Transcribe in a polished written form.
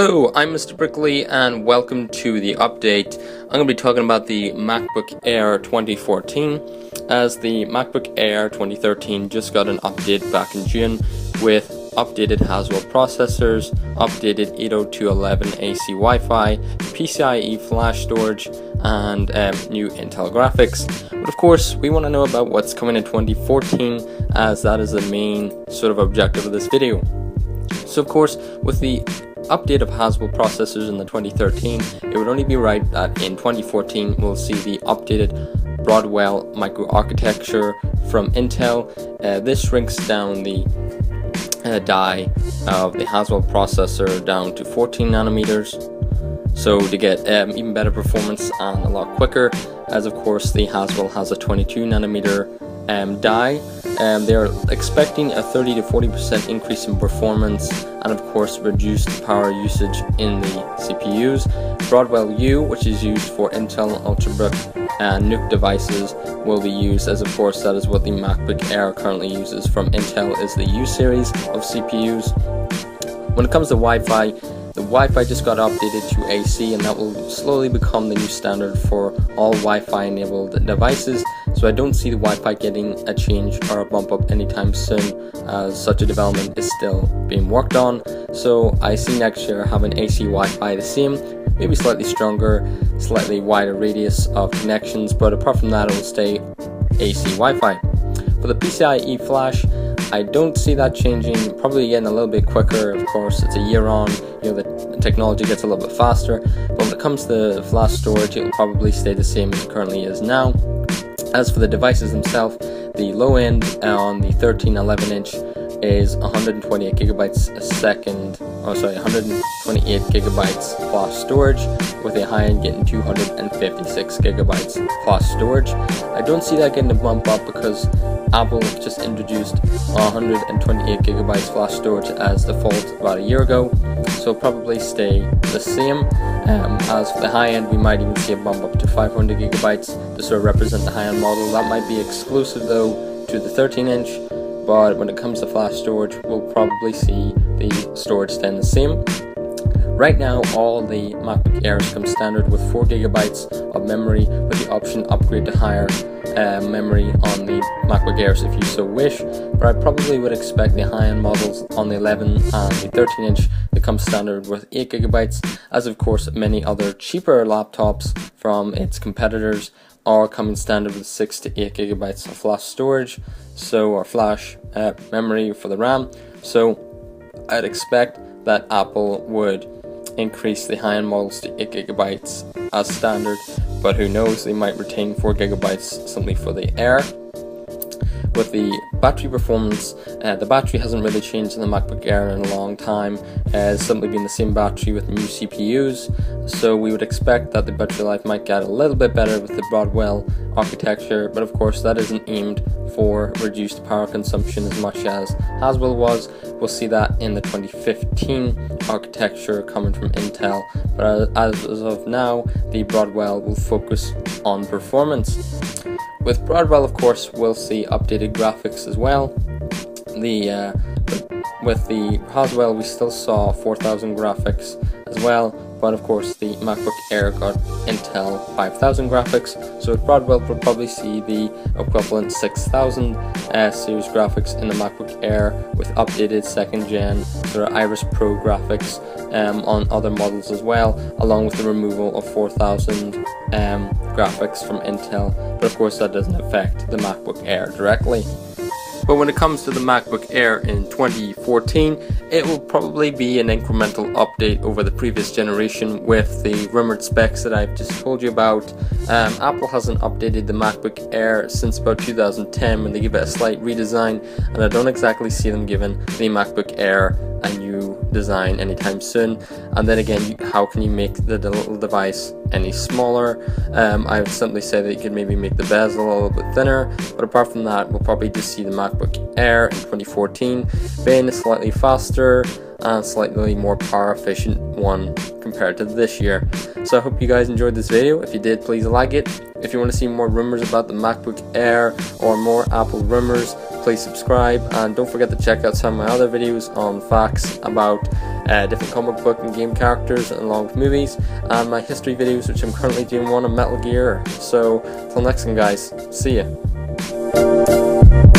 Hello, I'm Mr. Brickley and welcome to the update. I'm going to be talking about the MacBook Air 2014, as the MacBook Air 2013 just got an update back in June with updated Haswell processors, updated 802.11 AC Wi-Fi, PCIe flash storage, and new Intel graphics. But of course, we want to know about what's coming in 2014, as that is the main sort of objective of this video. So of course, with the update of Haswell processors in the 2013, it would only be right that in 2014 we'll see the updated Broadwell microarchitecture from Intel. This shrinks down the die of the Haswell processor down to 14 nanometers, so to get even better performance and a lot quicker, as of course the Haswell has a 22 nanometer die. They're expecting a 30 to 40% increase in performance and of course reduced power usage in the CPUs. Broadwell U, which is used for Intel Ultrabook and NUC devices, will be used, as of course that is what the MacBook Air currently uses from Intel, is the U series of CPUs. When it comes to Wi-Fi, the Wi-Fi just got updated to AC, and that will slowly become the new standard for all Wi-Fi enabled devices. So I don't see the Wi-Fi getting a change or a bump up anytime soon, as such a development is still being worked on. So I see next year having AC Wi-Fi the same, maybe slightly stronger, slightly wider radius of connections, but apart from that it will stay AC Wi-Fi. For the PCIe flash, I don't see that changing, probably getting a little bit quicker. Of course, it's a year on, the technology gets a little bit faster, but when it comes to flash storage, it will probably stay the same as it currently is now. As for the devices themselves, the low end on the 1311 inch is 128 gigabytes a second, 128 gigabytes flash storage, with a high end getting 256 gigabytes flash storage. I don't see that getting a bump up because Apple just introduced 128 gigabytes flash storage as default about a year ago, so probably stay the same. As for the high end, we might even see a bump up to 500 gigabytes to sort of represent the high end model. That might be exclusive though to the 13 inch, but when it comes to flash storage, we'll probably see the storage staying the same. Right now, all the MacBook Airs come standard with 4 gigabytes of memory, with the option upgrade to higher memory on the MacBook Airs if you so wish, but I probably would expect the high-end models on the 11 and the 13 inch to come standard with 8 gigabytes, as of course many other cheaper laptops from its competitors are coming standard with 6 to 8 gigabytes of flash storage, or flash memory for the RAM. So I'd expect that Apple would increase the high-end models to 8 gigabytes as standard, but who knows, they might retain 4 gigabytes simply for the Air. With the battery performance, the battery hasn't really changed in the MacBook Air in a long time. It's simply been the same battery with new CPUs, so we would expect that the battery life might get a little bit better with the Broadwell architecture, but of course that isn't aimed for reduced power consumption as much as Haswell was. We'll see that in the 2015 architecture coming from Intel, but as of now, the Broadwell will focus on performance. With Broadwell, of course, we'll see updated graphics as well. With the Haswell, we still saw 4000 graphics as well, but of course the MacBook Air got Intel 5000 graphics, so with Broadwell we'll probably see the equivalent 6000 series graphics in the MacBook Air, with updated second gen sort of Iris Pro graphics on other models as well, along with the removal of 4000 graphics from Intel, but of course that doesn't affect the MacBook Air directly. But when it comes to the MacBook Air in 2014, it will probably be an incremental update over the previous generation with the rumored specs that I've just told you about. Apple hasn't updated the MacBook Air since about 2010 when they gave it a slight redesign, and I don't exactly see them giving the MacBook Air a new design anytime soon. And then again, how can you make the little device any smaller? I would simply say that you could maybe make the bezel a little bit thinner, but apart from that, we'll probably just see the MacBook Air in 2014 being a slightly faster and slightly more power efficient one compared to this year. So I hope you guys enjoyed this video. If you did, please like it. If you want to see more rumors about the MacBook Air or more Apple rumors, please subscribe, and don't forget to check out some of my other videos on facts about different comic book and game characters along with movies, and my history videos, which I'm currently doing one on Metal Gear. So till next time guys, see ya.